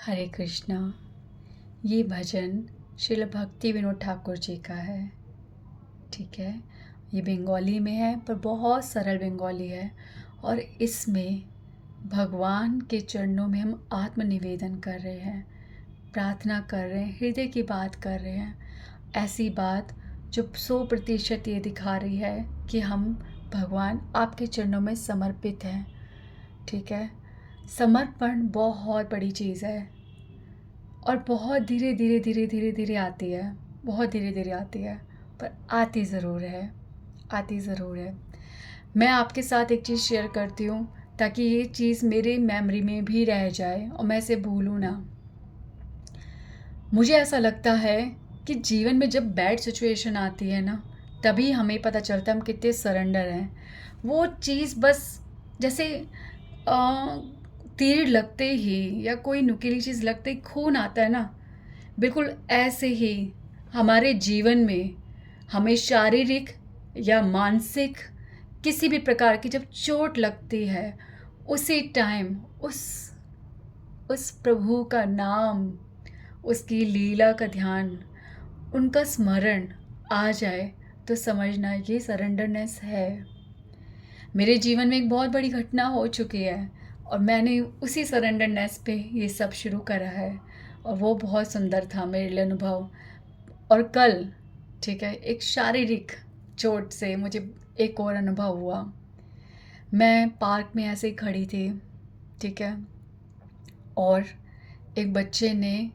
हरे कृष्णा। ये भजन श्रील भक्ति विनोद ठाकुर जी का है। ठीक है, ये बंगाली में है पर बहुत सरल बंगाली है। और इसमें भगवान के चरणों में हम आत्मनिवेदन कर रहे हैं, प्रार्थना कर रहे हैं, हृदय की बात कर रहे हैं। ऐसी बात जो 100% ये दिखा रही है कि हम भगवान आपके चरणों में समर्पित हैं। ठीक है, समर्पण बहुत बड़ी चीज़ है और बहुत धीरे धीरे धीरे धीरे धीरे आती है, बहुत धीरे धीरे आती है, पर आती ज़रूर है, आती ज़रूर है। मैं आपके साथ एक चीज़ शेयर करती हूँ ताकि ये चीज़ मेरे मेमोरी में भी रह जाए और मैं इसे भूलूँ ना। मुझे ऐसा लगता है कि जीवन में जब बैड सिचुएशन आती है ना, तभी हमें पता चलता है हम कितने सरेंडर हैं। वो चीज़ बस जैसे अ, तीर लगते ही या कोई नुकीली चीज़ लगते ही खून आता है ना, बिल्कुल ऐसे ही हमारे जीवन में हमें शारीरिक या मानसिक किसी भी प्रकार की जब चोट लगती है, उसी टाइम उस प्रभु का नाम, उसकी लीला का ध्यान, उनका स्मरण आ जाए तो समझना ये सरेंडरनेस है। मेरे जीवन में एक बहुत बड़ी घटना हो चुकी है और मैंने उसी सरेंडरनेस पे ये सब शुरू करा है और वो बहुत सुंदर था मेरे लिए अनुभव। और कल, ठीक है, एक शारीरिक चोट से मुझे एक और अनुभव हुआ। मैं पार्क में ऐसे ही खड़ी थी, ठीक है, और एक बच्चे ने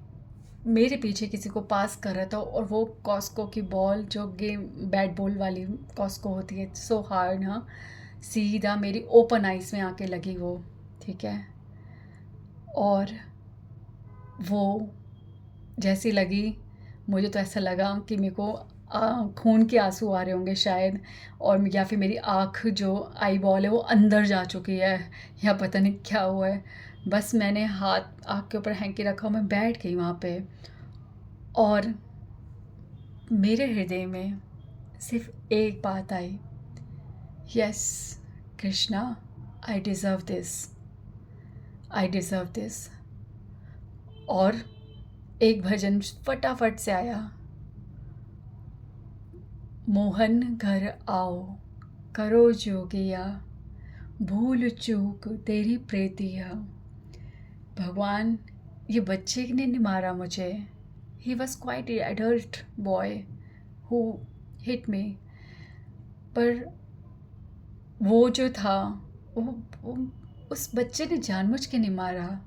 मेरे पीछे किसी को पास कर रहा था और वो कॉस्को की बॉल, जो गेम बैट बॉल वाली कॉस्को होती है, सो हार्ड ना, सीधा मेरी ओपन आइज में आके लगी वो। ठीक है, और वो जैसी लगी, मुझे तो ऐसा लगा कि मेरे को खून के आंसू आ रहे होंगे शायद, और या फिर मेरी आँख जो आई बॉल है वो अंदर जा चुकी है या पता नहीं क्या हुआ है। बस मैंने हाथ आँख के ऊपर हैंकी रखा और मैं बैठ गई वहाँ पे, और मेरे हृदय में सिर्फ एक बात आई, yes Krishna, I deserve this, I deserve this. और एक भजन फटाफट से आया, मोहन घर आओ, करो जोगिया, भूल चूक तेरी प्रीतिया। भगवान, ये बच्चे ने नहीं मारा मुझे, he was quite adult boy who hit me, पर वो जो था वो उस बच्चे ने जानबूझ के नहीं मारा।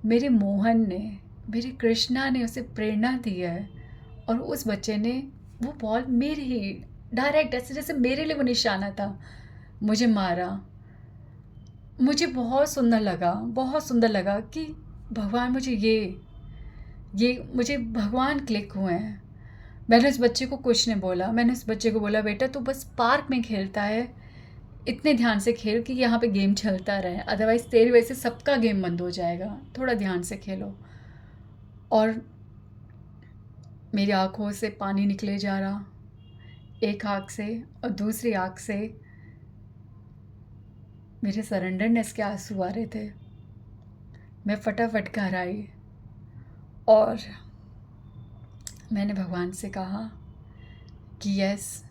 मेरे मोहन ने, मेरे कृष्णा ने उसे प्रेरणा दी है और उस बच्चे ने वो बॉल मेरे ही डायरेक्ट, ऐसे जैसे मेरे लिए वो निशाना था, मुझे मारा। मुझे बहुत सुंदर लगा, बहुत सुंदर लगा कि भगवान मुझे ये मुझे भगवान क्लिक हुए हैं। मैंने उस बच्चे को कुछ नहीं बोला, मैंने उस बच्चे को बोला, बेटा तू बस पार्क में खेलता है, इतने ध्यान से खेल कि यहाँ पे गेम चलता रहे, अदरवाइज़ तेरी वजह से सबका गेम बंद हो जाएगा, थोड़ा ध्यान से खेलो। और मेरी आँखों से पानी निकले जा रहा, एक आँख से, और दूसरी आँख से मेरे सरेंडरनेस के आंसू आ रहे थे। मैं फटाफट घर आई और मैंने भगवान से कहा कि yes,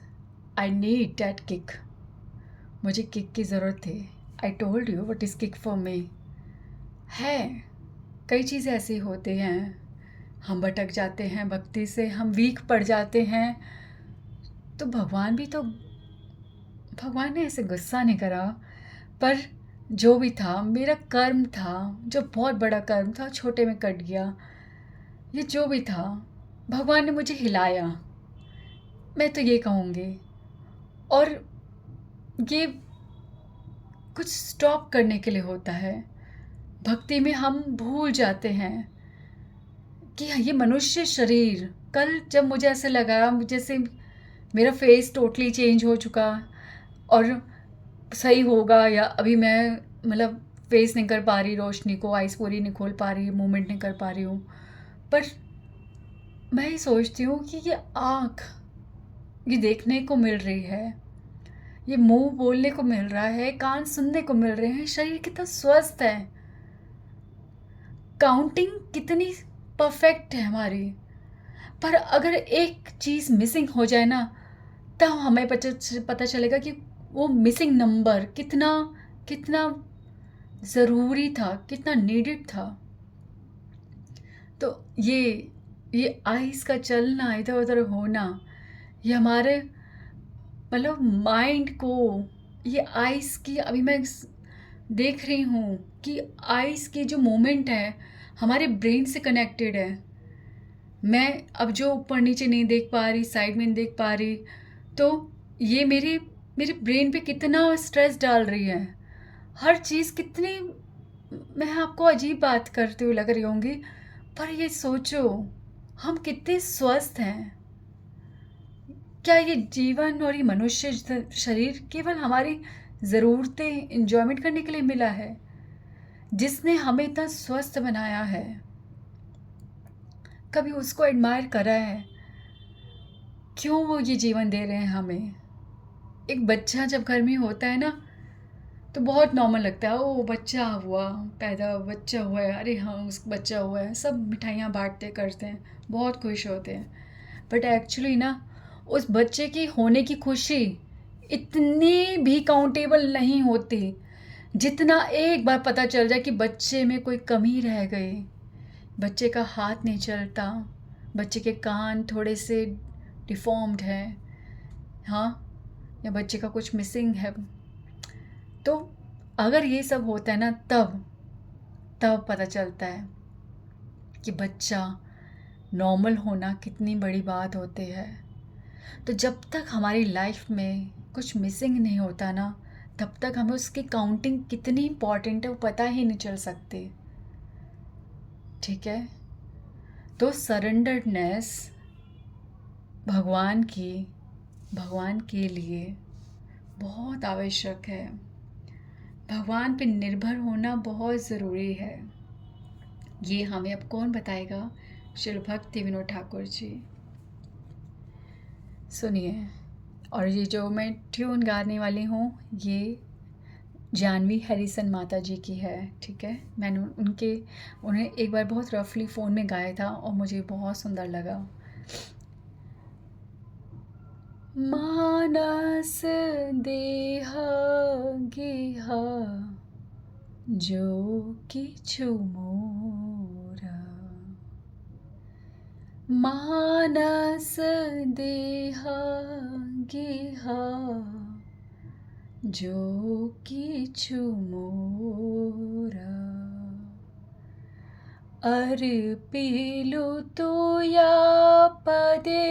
I need that kick, मुझे किक की ज़रूरत थी। I told you what is kick for me. है, कई चीज़ें ऐसी होती हैं, हम भटक जाते हैं भक्ति से, हम वीक पड़ जाते हैं, तो भगवान ने ऐसे गुस्सा नहीं करा। पर जो भी था, मेरा कर्म था, जो बहुत बड़ा कर्म था छोटे में कट गया। ये जो भी था, भगवान ने मुझे हिलाया, मैं तो ये कहूँगी। और ये कुछ स्टॉप करने के लिए होता है। भक्ति में हम भूल जाते हैं कि ये मनुष्य शरीर, कल जब मुझे ऐसे लगा जैसे मेरा फेस टोटली चेंज हो चुका और सही होगा, या अभी मैं मतलब फेस नहीं कर पा रही, रोशनी को, आइस पूरी नहीं खोल पा रही, मूवमेंट नहीं कर पा रही हूँ, पर मैं ही सोचती हूँ कि ये आँख, ये देखने को मिल रही है, ये मुंह बोलने को मिल रहा है, कान सुनने को मिल रहे हैं, शरीर कितना स्वस्थ है। काउंटिंग कितनी परफेक्ट है हमारी, पर अगर एक चीज़ मिसिंग हो जाए ना, तब हमें पता चलेगा कि वो मिसिंग नंबर कितना कितना ज़रूरी था, कितना नीडेड था। तो ये आइज़ का चलना, इधर उधर होना, ये हमारे मतलब माइंड को, ये आइज़ की अभी मैं देख रही हूँ कि आइज़ की जो मूवमेंट है हमारे ब्रेन से कनेक्टेड है। मैं अब जो ऊपर नीचे नहीं देख पा रही, साइड में नहीं देख पा रही, तो ये मेरे मेरे ब्रेन पे कितना स्ट्रेस डाल रही है। हर चीज़ कितनी, मैं आपको अजीब बात करते हुए लग रही होंगी, पर ये सोचो हम कितने स्वस्थ हैं। क्या ये जीवन और ये मनुष्य शरीर केवल हमारी ज़रूरतें इंजॉयमेंट करने के लिए मिला है? जिसने हमें इतना स्वस्थ बनाया है, कभी उसको एडमायर करा है? क्यों वो ये जीवन दे रहे हैं हमें? एक बच्चा जब घर में होता है ना, तो बहुत नॉर्मल लगता है, ओ बच्चा हुआ, पैदा बच्चा हुआ है, अरे हाँ उस बच्चा हुआ है, सब मिठाइयाँ बांटते करते हैं, बहुत खुश होते हैं। बट एक्चुअली ना, उस बच्चे की होने की खुशी इतनी भी काउंटेबल नहीं होती जितना एक बार पता चल जाए कि बच्चे में कोई कमी रह गई। बच्चे का हाथ नहीं चलता, बच्चे के कान थोड़े से डिफॉर्म्ड हैं, हाँ, या बच्चे का कुछ मिसिंग है। तो अगर ये सब होता है ना, तब तब पता चलता है कि बच्चा नॉर्मल होना कितनी बड़ी बात होती है। तो जब तक हमारी लाइफ में कुछ मिसिंग नहीं होता ना, तब तक हमें उसकी काउंटिंग कितनी इम्पॉर्टेंट है वो पता ही नहीं चल सकती। ठीक है, तो सरेंडरनेस भगवान के लिए बहुत आवश्यक है। भगवान पे निर्भर होना बहुत ज़रूरी है। ये हमें अब कौन बताएगा? श्री भक्ति विनोद ठाकुर जी। सुनिए, और ये जो मैं ट्यून गाने वाली हूँ, ये जानवी हैरिसन माता जी की है। ठीक है, मैंने उन्हें एक बार बहुत रफली फ़ोन में गाया था और मुझे बहुत सुंदर लगा। मानस देह गेहा जो किछु मोरा, मानस देह गेहा जो किछु मोरा, अर्पिलु तोया पदे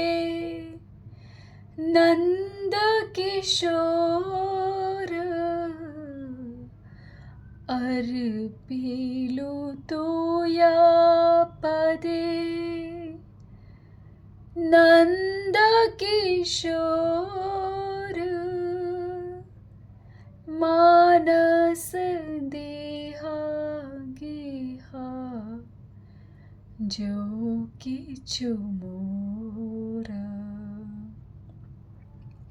नंद किशोर, अर्पिलु तोया पदे नंद किशोर, मानस देहा गेहा जो किछु मोरा।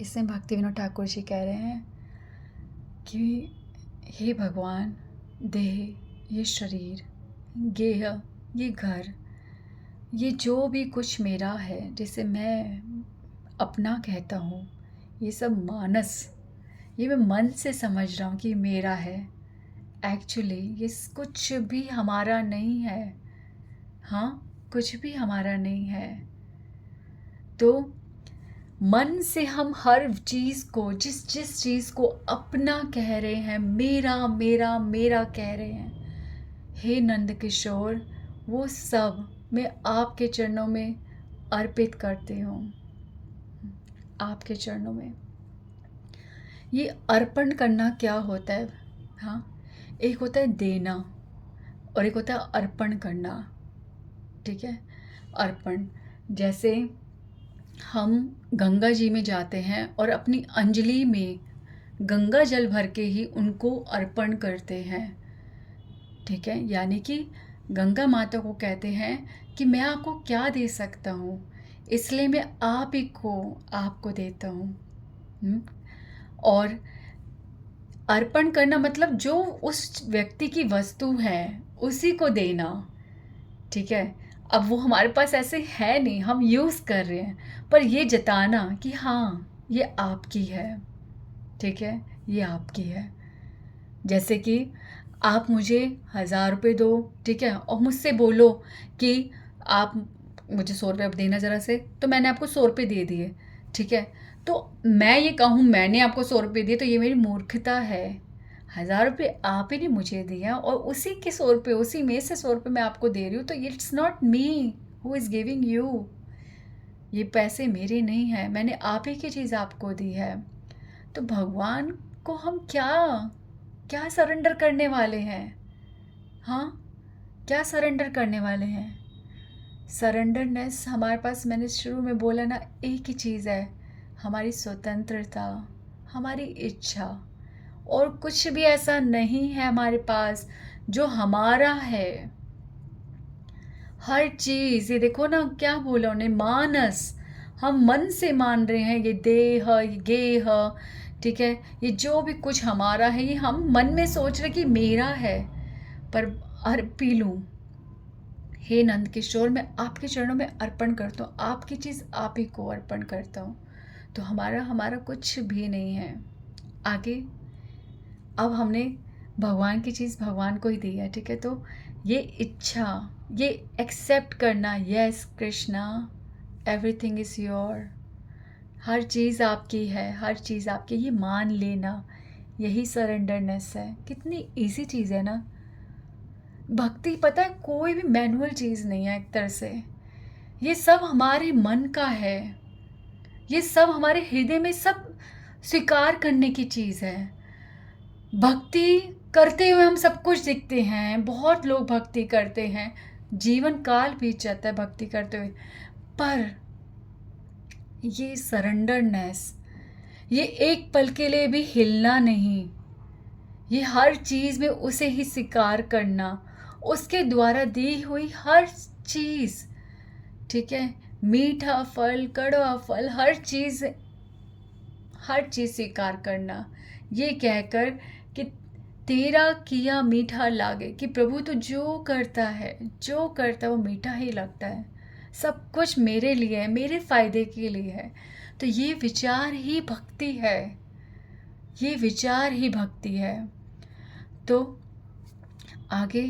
इसमें भक्ति विनोद ठाकुर जी कह रहे हैं कि हे भगवान, देह, ये शरीर, गेह, ये घर, ये जो भी कुछ मेरा है जिसे मैं अपना कहता हूँ, ये सब मानस, ये मैं मन से समझ रहा हूँ कि मेरा है। एक्चुअली ये कुछ भी हमारा नहीं है। हाँ, कुछ भी हमारा नहीं है। तो मन से हम हर चीज़ को, जिस जिस चीज़ को अपना कह रहे हैं, मेरा मेरा मेरा कह रहे हैं, हे नंद किशोर, वो सब मैं आपके चरणों में अर्पित करती हूँ, आपके चरणों में। ये अर्पण करना क्या होता है? हाँ, एक होता है देना और एक होता है अर्पण करना। ठीक है, अर्पण, जैसे हम गंगा जी में जाते हैं और अपनी अंजलि में गंगा जल भर के ही उनको अर्पण करते हैं। ठीक है, यानी कि गंगा माता को कहते हैं कि मैं आपको क्या दे सकता हूँ, इसलिए मैं आप ही को आपको देता हूँ। और अर्पण करना मतलब जो उस व्यक्ति की वस्तु है उसी को देना। ठीक है। अब वो हमारे पास ऐसे है नहीं, हम यूज़ कर रहे हैं, पर ये जताना कि हाँ ये आपकी है, ठीक है, ये आपकी है। जैसे कि आप मुझे 1000 रुपये दो, ठीक है, और मुझसे बोलो कि आप मुझे 100 रुपये अब देना ज़रा से, तो मैंने आपको 100 रुपये दे दिए, ठीक है। तो मैं ये कहूँ मैंने आपको 100 रुपये दिए, तो ये मेरी मूर्खता है। 1000 रुपये आप ही ने मुझे दिया और उसी के 100 रुपये, उसी में से 100 रुपये मैं आपको दे रही हूँ, तो it's not me who is giving you. ये पैसे मेरे नहीं हैं, मैंने आप ही की चीज़ आपको दी है। तो भगवान को हम क्या क्या सरेंडर करने वाले हैं? हाँ, क्या सरेंडर करने वाले हैं? सरेंडरनेस हमारे पास, मैंने शुरू में बोला ना, एक ही चीज़ है, हमारी स्वतंत्रता, हमारी इच्छा। और कुछ भी ऐसा नहीं है हमारे पास जो हमारा है। हर चीज़, ये देखो ना क्या बोला उन्हें, मानस, हम मन से मान रहे हैं, ये देह, ये गेह, ठीक है, ये जो भी कुछ हमारा है ये हम मन में सोच रहे कि मेरा है। पर पी लूँ, हे नंद किशोर, मैं आपके चरणों में अर्पण करता हूँ, आपकी चीज़ आप ही को अर्पण करता हूँ। तो हमारा हमारा कुछ भी नहीं है। आगे अब हमने भगवान की चीज़ भगवान को ही दी है, ठीक है। तो ये इच्छा, ये एक्सेप्ट करना, yes Krishna everything is your, हर चीज़ आपकी है, हर चीज़ आपकी, ये मान लेना, यही सरेंडरनेस है। कितनी इजी चीज़ है ना भक्ति। पता है कोई भी मैनुअल चीज़ नहीं है एक तरह से, ये सब हमारे मन का है, ये सब हमारे हृदय में सब स्वीकार करने की चीज़ है। भक्ति करते हुए हम सब कुछ दिखते हैं, बहुत लोग भक्ति करते हैं, जीवन काल बीत जाता है भक्ति करते हुए, पर ये सरेंडरनेस, ये एक पल के लिए भी हिलना नहीं, ये हर चीज़ में उसे ही स्वीकार करना, उसके द्वारा दी हुई हर चीज़, ठीक है, मीठा फल, कड़वा फल, हर चीज़ स्वीकार करना, ये कहकर कि तेरा किया मीठा लागे, कि प्रभु तो जो करता है वो मीठा ही लगता है, सब कुछ मेरे लिए है, मेरे फ़ायदे के लिए है। तो ये विचार ही भक्ति है, ये विचार ही भक्ति है। तो आगे,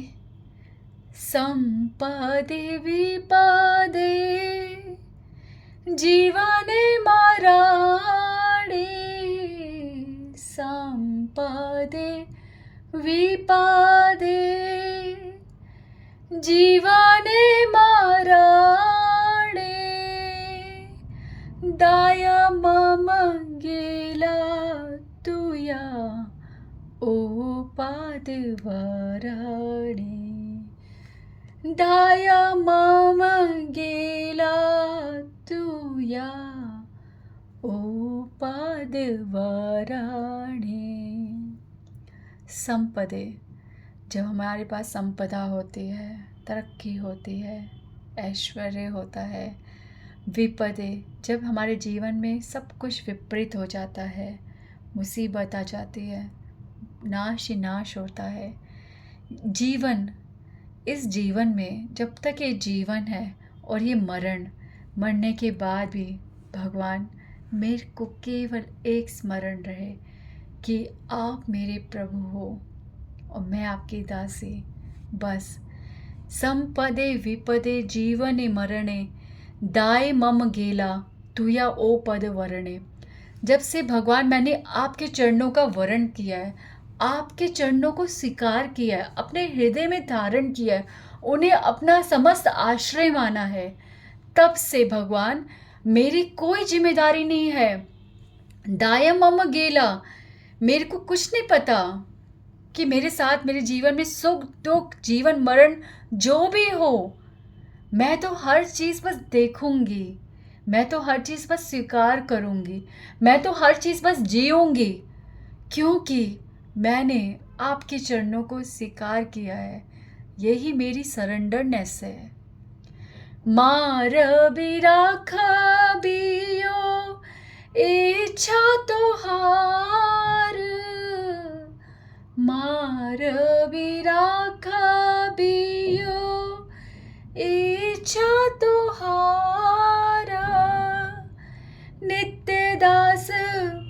संपदे विपदे जीवने माराणे, संपदे विपदे जीवने माराणे, दाया मम गेला तुया ओ पादवराणे, दाया मम गेला तुया ओ पादवराणे। संपदे, जब हमारे पास संपदा होती है, तरक्की होती है, ऐश्वर्य होता है। विपदे, जब हमारे जीवन में सब कुछ विपरीत हो जाता है, मुसीबत आ जाती है, नाश ही नाश होता है। जीवन, इस जीवन में जब तक ये जीवन है और ये मरने के बाद भी भगवान, मेरे को केवल एक स्मरण रहे कि आप मेरे प्रभु हो और मैं आपकी दासी, बस। संपदे विपदे जीवने मरणे, दाय मम गेला तुया ओ पद वरणे। जब से भगवान मैंने आपके चरणों का वरण किया है, आपके चरणों को स्वीकार किया है, अपने हृदय में धारण किया है, उन्हें अपना समस्त आश्रय माना है, तब से भगवान मेरी कोई जिम्मेदारी नहीं है। दायम मम गेला, मेरे को कुछ नहीं पता कि मेरे साथ मेरे जीवन में सुख दुख, जीवन मरण जो भी हो, मैं तो हर चीज़ बस देखूंगी, मैं तो हर चीज़ बस स्वीकार करूंगी, मैं तो हर चीज़ बस जीऊंगी, क्योंकि मैंने आपके चरणों को स्वीकार किया है। यही मेरी सरेंडरनेस है। मार बिराखा बियो इच्छा तोहार, मार बिराखा बियो इच्छा तोहारा नित्य दास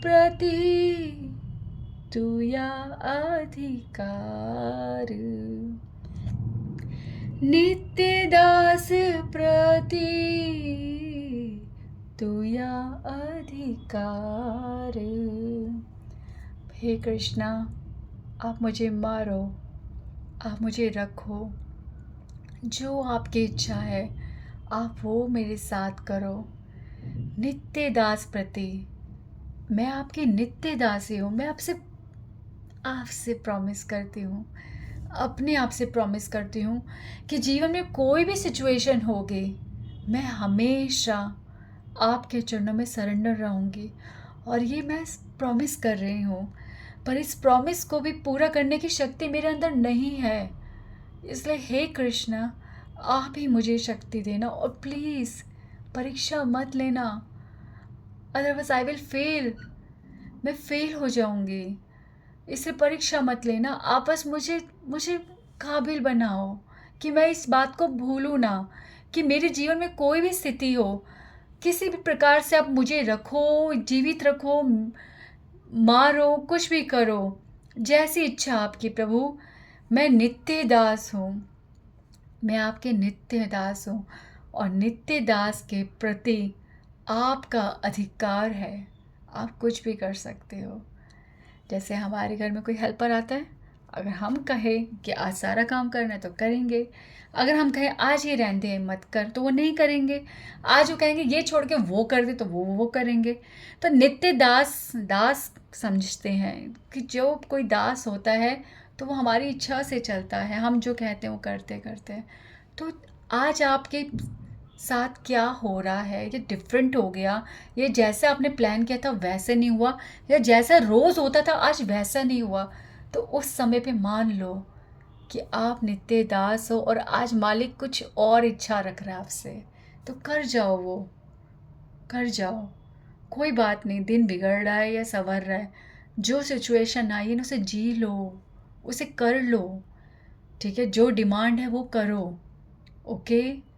प्रति तुया अधिकार, नित्य दास प्रति तुया अधिकार। हे कृष्णा, आप मुझे मारो, आप मुझे रखो, जो आपकी इच्छा है आप वो मेरे साथ करो। नित्य दास प्रति, मैं आपकी नित्य दासी हूँ। मैं आपसे आपसे प्रॉमिस करती हूँ, अपने आप से प्रॉमिस करती हूँ कि जीवन में कोई भी सिचुएशन होगी, मैं हमेशा आपके चरणों में सरेंडर रहूँगी। और ये मैं प्रॉमिस कर रही हूँ, पर इस प्रॉमिस को भी पूरा करने की शक्ति मेरे अंदर नहीं है। इसलिए हे कृष्णा, आप ही मुझे शक्ति देना, और प्लीज़ परीक्षा मत लेना, अदरवाइज आई विल फेल, मैं फेल हो जाऊंगी। इसलिए परीक्षा मत लेना, आप बस मुझे मुझे काबिल बनाओ कि मैं इस बात को भूलूँ ना, कि मेरे जीवन में कोई भी स्थिति हो, किसी भी प्रकार से आप मुझे रखो, जीवित रखो, मारो, कुछ भी करो, जैसी इच्छा आपकी प्रभु। मैं नित्य दास हूँ, मैं आपके नित्य दास हूँ, और नित्य दास के प्रति आपका अधिकार है, आप कुछ भी कर सकते हो। जैसे हमारे घर में कोई हेल्पर आता है, अगर हम कहें कि आज सारा काम करना है तो करेंगे, अगर हम कहें आज ये रहने दे मत कर तो वो नहीं करेंगे, आज वो कहेंगे ये छोड़ के वो कर दे तो वो करेंगे। तो नित्य दास दास समझते हैं कि जो कोई दास होता है तो वो हमारी इच्छा से चलता है, हम जो कहते हैं वो करते करते हैं। तो आज आपके साथ क्या हो रहा है, ये डिफरेंट हो गया, ये जैसा आपने प्लान किया था वैसे नहीं हुआ, या जैसा रोज़ होता था आज वैसा नहीं हुआ, तो उस समय पे मान लो कि आप नित्य दास हो और आज मालिक कुछ और इच्छा रख रहा है आपसे, तो कर जाओ, वो कर जाओ। कोई बात नहीं, दिन बिगड़ रहा है या संवर रहा है, जो सिचुएशन आई है ना उसे जी लो, उसे कर लो, ठीक है, जो डिमांड है वो करो। ओके,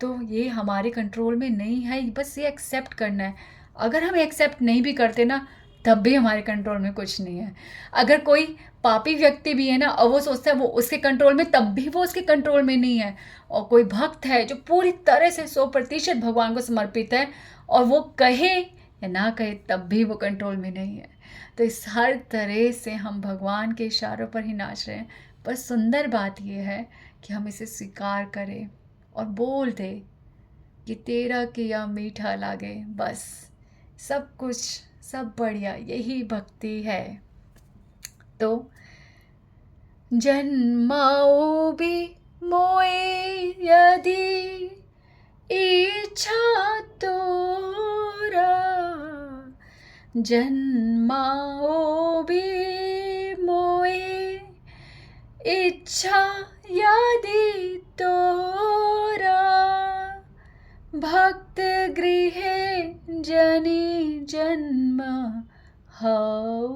तो ये हमारे कंट्रोल में नहीं है, बस ये एक्सेप्ट करना है। अगर हम एक्सेप्ट नहीं भी करते ना, तब भी हमारे कंट्रोल में कुछ नहीं है। अगर कोई पापी व्यक्ति भी है ना और वो सोचता है वो उसके कंट्रोल में, तब भी वो उसके कंट्रोल में नहीं है। और कोई भक्त है जो पूरी तरह से 100% भगवान को समर्पित है, और वो कहे या ना कहे तब भी वो कंट्रोल में नहीं है। तो इस हर तरह से हम भगवान के इशारों पर ही नाच रहे हैं। पर सुंदर बात यह है कि हम इसे स्वीकार करें और बोल दे कि तेरा किया मीठा लागे, बस सब कुछ, सब बढ़िया, यही भक्ति है। तो जन्माओ भी मोए यदि इच्छा तोरा, जन्माओ भी मोए इच्छा यदि तोरा, भक्त गृहे जनी जन्म हाउ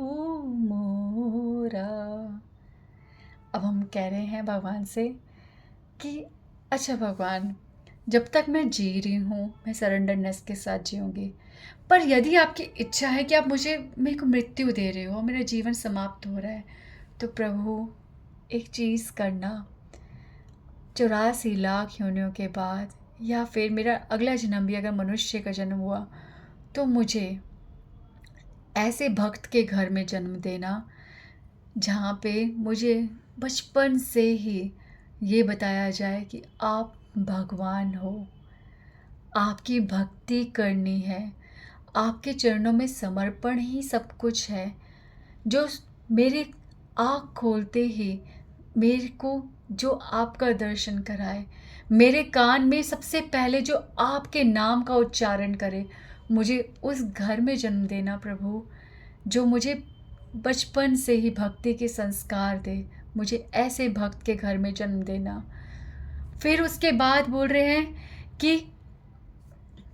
मोरा। अब हम कह रहे हैं भगवान से कि अच्छा भगवान, जब तक मैं जी रही हूँ मैं सरेंडरनेस के साथ जीऊँगी, पर यदि आपकी इच्छा है कि आप मेरे को मृत्यु दे रहे हो, मेरा जीवन समाप्त हो रहा है, तो प्रभु एक चीज़ करना, 84 लाख योनियों के बाद या फिर मेरा अगला जन्म भी अगर मनुष्य का जन्म हुआ, तो मुझे ऐसे भक्त के घर में जन्म देना जहाँ पे मुझे बचपन से ही ये बताया जाए कि आप भगवान हो, आपकी भक्ति करनी है, आपके चरणों में समर्पण ही सब कुछ है, जो मेरे आँख खोलते ही मेरे को जो आपका दर्शन कराए, मेरे कान में सबसे पहले जो आपके नाम का उच्चारण करे, मुझे उस घर में जन्म देना प्रभु, जो मुझे बचपन से ही भक्ति के संस्कार दे, मुझे ऐसे भक्त के घर में जन्म देना। फिर उसके बाद बोल रहे हैं कि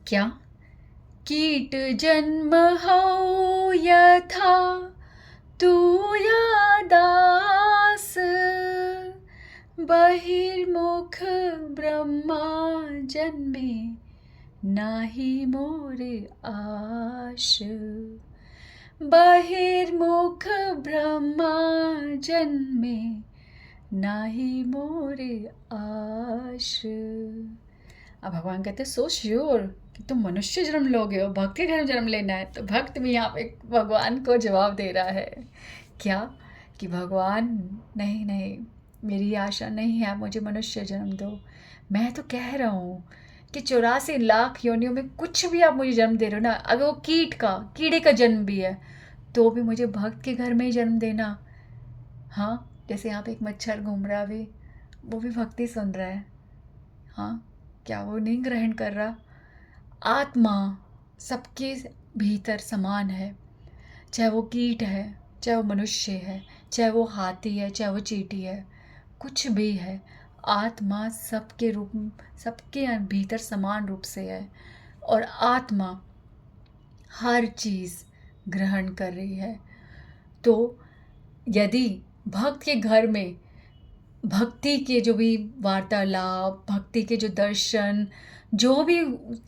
क्या, कीट जन्म हो यथा तू या दास, बहिर्मुख ब्रह्मा जन्मे, नाही मोर आश। बहिर्मुख ब्रह्मा जन्मे, नाही मोर आश। अब भगवान कहते हैं सो श्योर कि तुम मनुष्य जन्म लोगे हो, भक्त के घर में जन्म लेना है। तो भक्त भी यहाँ पे भगवान को जवाब दे रहा है क्या, कि भगवान नहीं नहीं, मेरी आशा नहीं है, आप मुझे मनुष्य जन्म दो। मैं तो कह रहा हूँ कि 84 लाख योनियों में कुछ भी आप मुझे जन्म दे रहे हो ना, अगर वो कीड़े का जन्म भी है तो भी मुझे भक्त के घर में ही जन्म देना। हाँ, जैसे यहाँ पे एक मच्छर घूम रहा भी, वो भी भक्ति सुन रहा है। हाँ, क्या वो नहीं ग्रहण कर रहा? आत्मा सबके भीतर समान है, चाहे वो कीट है, चाहे वो मनुष्य है, चाहे वो हाथी है, चाहे वो चींटी है, कुछ भी है, आत्मा सबके भीतर समान रूप से है। और आत्मा हर चीज़ ग्रहण कर रही है। तो यदि भक्त के घर में भक्ति के जो भी वार्तालाप, भक्ति के जो दर्शन, जो भी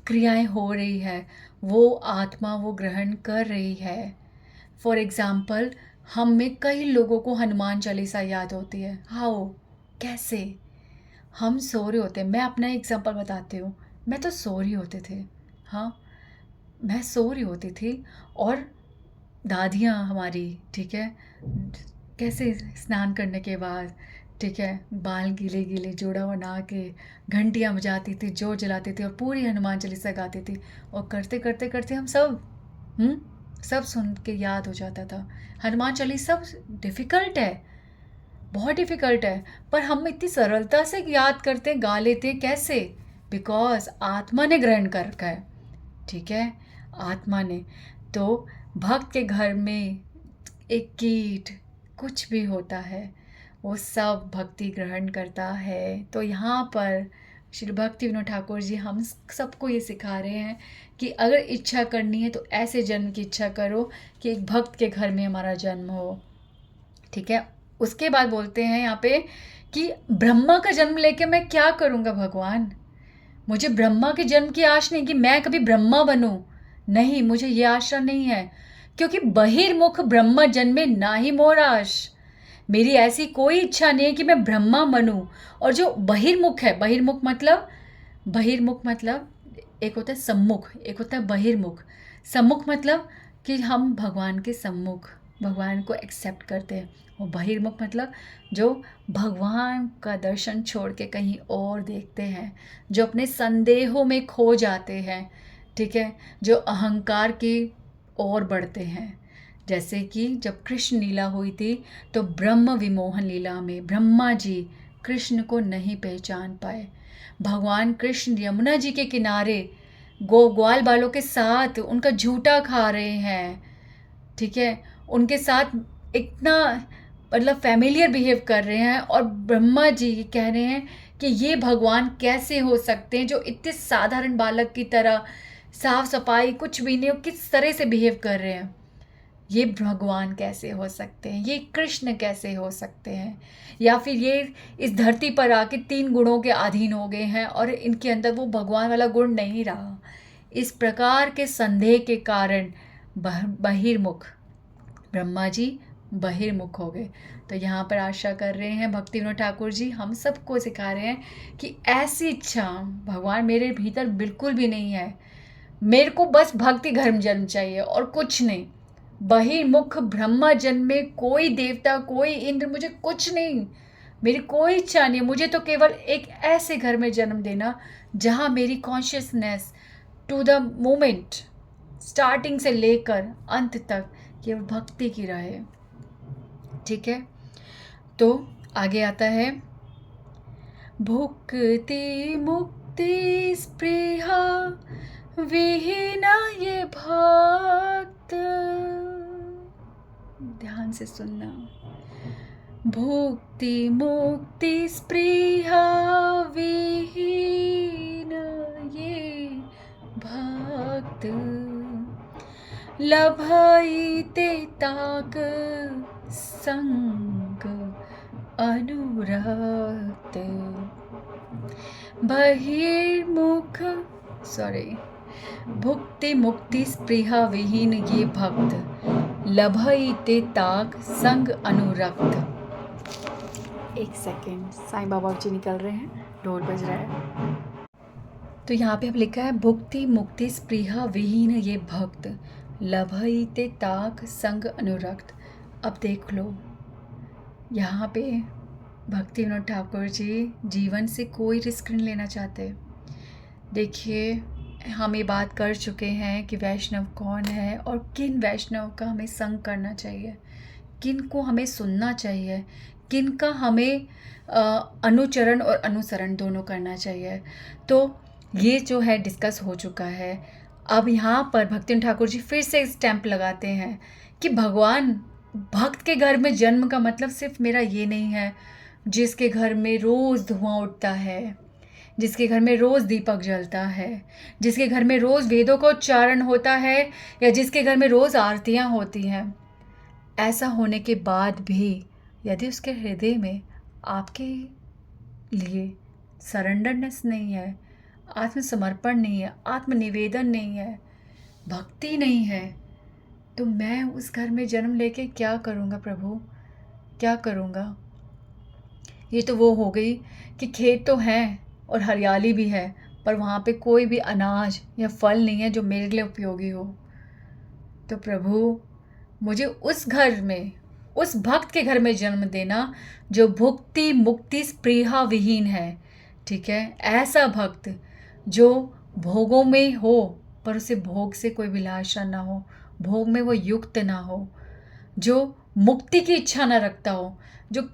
क्रियाएं हो रही है, वो आत्मा वो ग्रहण कर रही है। फॉर एग्ज़ाम्पल, हम में कई लोगों को हनुमान चालीसा याद होती है। हाउ, कैसे? हम सो रहे होते हैं, मैं अपना एग्जाम्पल बताती हूँ। मैं तो सो रही होते थे, हाँ, मैं सो रही होती थी और दादियाँ हमारी, ठीक है, कैसे स्नान करने के बाद, ठीक है, बाल गीले गीले जोड़ा बना के घंटियाँ बजाती थी, जो जलाती थी और पूरी हनुमान चालीसा गाती थी। और करते करते करते हम सब सुन के याद हो जाता था। हनुमान चालीसा डिफ़िकल्ट है, बहुत डिफ़िकल्ट है, पर हम इतनी सरलता से याद करते, गा लेते, कैसे? बिकॉज आत्मा ने ग्रहण कर रखा है, ठीक है, आत्मा ने। तो भक्त के घर में एक कीट कुछ भी होता है, वो सब भक्ति ग्रहण करता है। तो यहाँ पर श्री भक्ति विनोद ठाकुर जी हम सबको ये सिखा रहे हैं कि अगर इच्छा करनी है तो ऐसे जन्म की इच्छा करो कि एक भक्त के घर में हमारा जन्म हो, ठीक है। उसके बाद बोलते हैं यहाँ पे कि ब्रह्मा का जन्म लेके मैं क्या करूँगा भगवान? मुझे ब्रह्मा के जन्म की आश नहीं कि मैं कभी ब्रह्मा बनूं, नहीं, मुझे ये आशा नहीं है, क्योंकि बहिर्मुख ब्रह्मा जन्मे नाही मोर आश। मेरी ऐसी कोई इच्छा नहीं है कि मैं ब्रह्मा बनूं। और जो बहिर्मुख है, बहिर्मुख मतलब एक होता है सम्मुख, एक होता है बहिर्मुख। सम्मुख मतलब कि हम भगवान के सम्मुख भगवान को एक्सेप्ट करते हैं, और बहिर्मुख मतलब जो भगवान का दर्शन छोड़ के कहीं और देखते हैं, जो अपने संदेहों में खो जाते हैं, ठीक है, जो अहंकार की ओर बढ़ते हैं। जैसे कि जब कृष्ण लीला हुई थी तो ब्रह्म विमोहन लीला में ब्रह्मा जी कृष्ण को नहीं पहचान पाए। भगवान कृष्ण यमुना जी के किनारे ग्वाल बालों के साथ उनका झूठा खा रहे हैं, ठीक है, उनके साथ इतना मतलब फैमिलियर बिहेव कर रहे हैं, और ब्रह्मा जी कह रहे हैं कि ये भगवान कैसे हो सकते हैं जो इतने साधारण बालक की तरह साफ सफाई कुछ भी नहीं, किस तरह से बिहेव कर रहे हैं, ये भगवान कैसे हो सकते हैं, ये कृष्ण कैसे हो सकते हैं, या फिर ये इस धरती पर आके 3 गुणों के अधीन हो गए हैं और इनके अंदर वो भगवान वाला गुण नहीं रहा। इस प्रकार के संदेह के कारण बहिर्मुख ब्रह्मा जी बहिर्मुख हो गए। तो यहाँ पर आशा कर रहे हैं भक्ति विनोद ठाकुर जी हम सबको सिखा रहे हैं कि ऐसी इच्छा भगवान मेरे भीतर बिल्कुल भी नहीं है। मेरे को बस भक्ति धर्म जन्म चाहिए और कुछ नहीं। बहिर्मुख ब्रह्मा जन्म में कोई देवता, कोई इंद्र, मुझे कुछ नहीं, मेरी कोई इच्छा नहीं। मुझे तो केवल एक ऐसे घर में जन्म देना जहाँ मेरी consciousness to the moment, starting से लेकर अंत तक केवल भक्ति की रहे, ठीक है। तो आगे आता है भुक्ति मुक्ति स्पृहा विहीना ये भक्त, ध्यान से सुनना। भुक्ति मुक्ति स्पृहा विहीन ये भक्त, लभईते ताक संग अनुरक्त बहिर्मुख सॉरी भुक्ति मुक्ति स्पृहा विहीन ये भक्त लभईते ताक संग अनुरक्त। एक सेकेंड, साईं बाबा जी निकल रहे हैं, ढोल बज रहा है। तो यहाँ पे अब लिखा है भुक्ति मुक्ति स्पृहा विहीन ये भक्त लभईते ताक संग अनुरक्त। अब देख लो, यहाँ पे भक्ति विनोद ठाकुर जी जीवन से कोई रिस्क नहीं लेना चाहते। देखिए, हम ये बात कर चुके हैं कि वैष्णव कौन है और किन वैष्णव का हमें संग करना चाहिए, किन को हमें सुनना चाहिए, किन का हमें अनुचरण और अनुसरण दोनों करना चाहिए। तो ये जो है डिस्कस हो चुका है। अब यहाँ पर भक्ति ठाकुर जी फिर से स्टैंप लगाते हैं कि भगवान भक्त के घर में जन्म का मतलब सिर्फ मेरा ये नहीं है जिसके घर में रोज़ धुआं उठता है, जिसके घर में रोज़ दीपक जलता है, जिसके घर में रोज़ वेदों का उच्चारण होता है, या जिसके घर में रोज़ आरतियाँ होती हैं। ऐसा होने के बाद भी यदि उसके हृदय में आपके लिए सरेंडरनेस नहीं है, आत्मसमर्पण नहीं है, आत्मनिवेदन नहीं है, भक्ति नहीं है, तो मैं उस घर में जन्म लेके क्या करूँगा प्रभु, क्या करूँगा। ये तो वो हो गई कि खेत तो हैं और हरियाली भी है, पर वहाँ पे कोई भी अनाज या फल नहीं है जो मेरे लिए उपयोगी हो। तो प्रभु, मुझे उस घर में, उस भक्त के घर में जन्म देना जो भुक्ति मुक्ति स्पृहा विहीन है, ठीक है। ऐसा भक्त जो भोगों में हो पर उसे भोग से कोई विलासा ना हो, भोग में वो युक्त ना हो, जो मुक्ति की इच्छा ना रखता हो, जो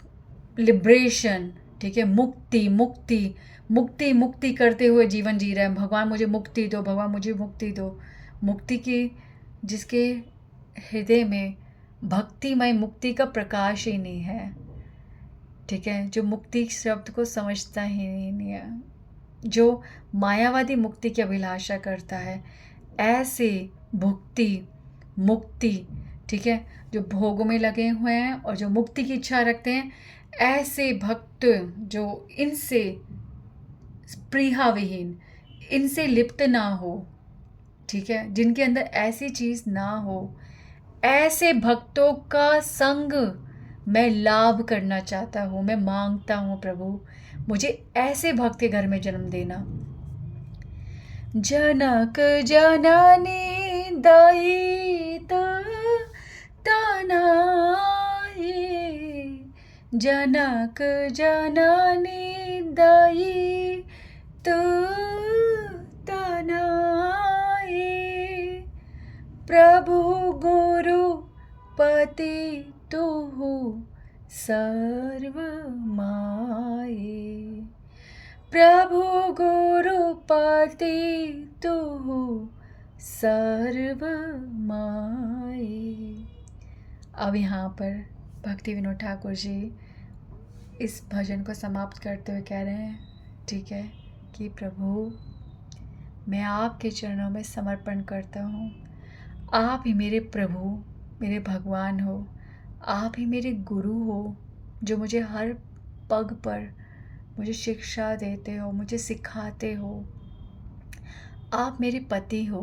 लिब्रेशन, ठीक है, मुक्ति मुक्ति मुक्ति मुक्ति करते हुए जीवन जी रहे हैं। भगवान मुझे मुक्ति दो, भगवान मुझे मुक्ति दो। मुक्ति की, जिसके हृदय में भक्तिमय मुक्ति का प्रकाश ही नहीं है, ठीक है, जो मुक्ति शब्द को समझता ही नहीं है, जो मायावादी मुक्ति की अभिलाषा करता है, ऐसे भुक्ति मुक्ति, ठीक है, जो भोगों में लगे हुए हैं और जो मुक्ति की इच्छा रखते हैं, ऐसे भक्त जो इनसे स्पृहा विहीन, इनसे लिप्त ना हो, ठीक है, जिनके अंदर ऐसी चीज़ ना हो, ऐसे भक्तों का संग मैं लाभ करना चाहता हूँ, मैं मांगता हूँ प्रभु, मुझे ऐसे भक्त के घर में जन्म देना। जनक जननी दयित तनये, जनक जननी दयित तनये, प्रभु गुरु पति तुहु सर्व माये, प्रभु गुरु पति तुहु सर्व माये। अब यहाँ पर भक्ति विनोद ठाकुर जी इस भजन को समाप्त करते हुए कह रहे हैं, ठीक है, कि प्रभु मैं आपके चरणों में समर्पण करता हूँ। आप ही मेरे प्रभु, मेरे भगवान हो, आप ही मेरे गुरु हो, जो मुझे हर पग पर मुझे शिक्षा देते हो, मुझे सिखाते हो। आप मेरे पति हो,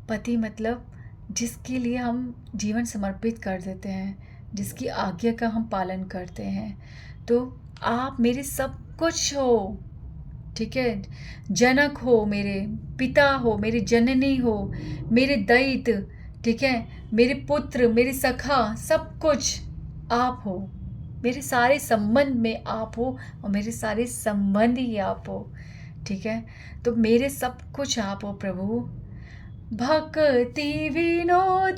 पति मतलब जिसके लिए हम जीवन समर्पित कर देते हैं, जिसकी आज्ञा का हम पालन करते हैं। तो आप मेरे सब कुछ हो, ठीक है, जनक हो, मेरे पिता हो, मेरी जननी हो, मेरे दैत, ठीक है, मेरे पुत्र, मेरे सखा, सब कुछ आप हो, मेरे सारे संबंध में आप हो और मेरे सारे संबंध ही आप हो, ठीक है। तो मेरे सब कुछ आप हो प्रभु। भक्ति विनोद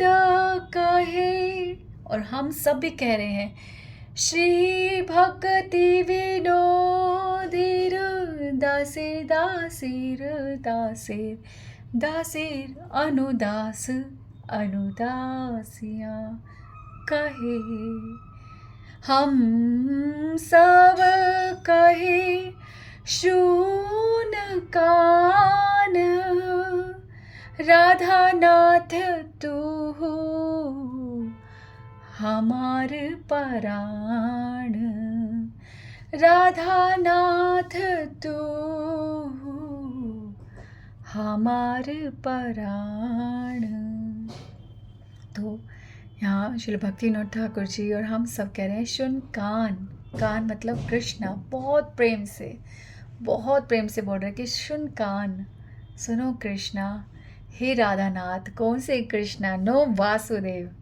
कहे, और हम सब भी कह रहे हैं, श्री भक्ति विनोदिर दासिर दासिर दासिर दासिर अनुदास अनुदासिया कहे, हम सब कहे शून कान, राधा नाथ तू हमार पराण। राधा नाथ तू हमार पराण। तो यहाँ श्री भक्तिविनोद ठाकुर जी और हम सब कह रहे हैं सुन कान। कान मतलब कृष्णा, बहुत प्रेम से बोल रहे हैं कि सुन कान, सुनो कृष्णा, हे राधानाथ। कौन से Krishna? No Vasudev,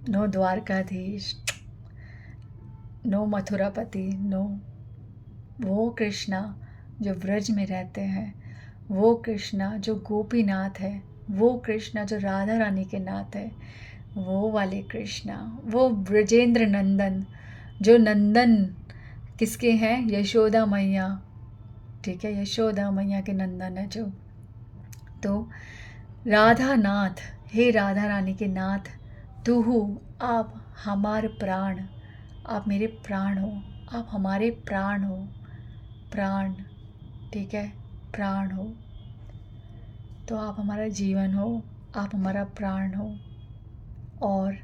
no Dwarkadhish, no Mathurapati, no. वो कृष्णा जो व्रज में रहते हैं, वो कृष्णा जो गोपीनाथ है, वो कृष्णा जो राधा रानी के नाथ है, वो वाले कृष्णा, वो ब्रजेंद्र नंदन, जो नंदन किसके हैं? यशोदा मैया, ठीक है, यशोदा मैया के नंदन है जो। तो राधा नाथ, हे राधा रानी के नाथ, तू हो, आप हमारे प्राण, आप मेरे प्राण हो, आप हमारे प्राण हो, प्राण, ठीक है, प्राण हो। तो आप हमारा जीवन हो, आप हमारा प्राण हो। और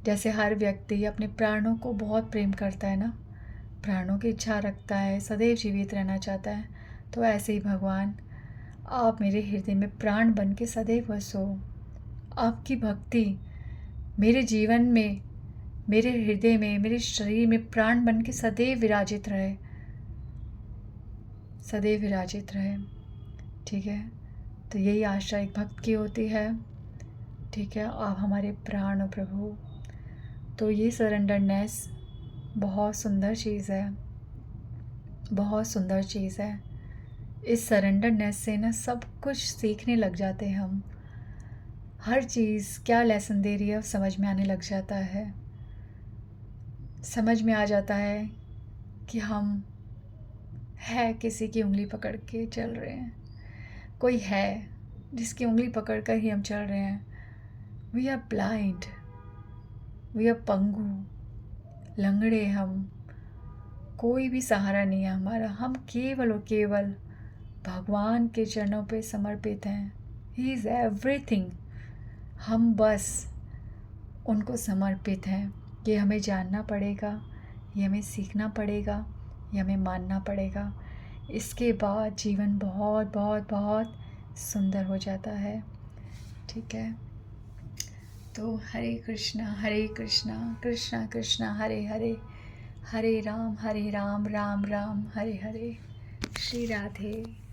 जैसे हर व्यक्ति अपने प्राणों को बहुत प्रेम करता है ना, प्राणों की इच्छा रखता है, सदैव जीवित रहना चाहता है, तो ऐसे ही भगवान आप मेरे हृदय में प्राण बन के सदैव बसो। आपकी भक्ति मेरे जीवन में, मेरे हृदय में, मेरे शरीर में प्राण बन के सदैव विराजित रहे, सदैव विराजित रहे, ठीक है। तो यही आशा एक भक्त की होती है, ठीक है। आप हमारे प्राण हो प्रभु। तो ये सरेंडरनेस बहुत सुंदर चीज़ है, बहुत सुंदर चीज़ है। इस सरेंडरनेस से ना सब कुछ सीखने लग जाते हैं हम। हर चीज़ क्या लेसन दे रही है समझ में आने लग जाता है। समझ में आ जाता है कि हम है किसी की उंगली पकड़ के चल रहे हैं, कोई है जिसकी उंगली पकड़ कर ही हम चल रहे हैं। We are blind, we are पंगु, लंगड़े हम, कोई भी सहारा नहीं है हमारा। हम केवल और केवल भगवान के चरणों पे समर्पित हैं। He is everything. हम बस उनको समर्पित हैं। ये हमें जानना पड़ेगा, ये हमें सीखना पड़ेगा, ये हमें मानना पड़ेगा। इसके बाद जीवन बहुत बहुत बहुत सुंदर हो जाता है, ठीक है। तो हरे कृष्णा कृष्णा कृष्णा हरे हरे, हरे राम राम राम हरे हरे। श्री राधे।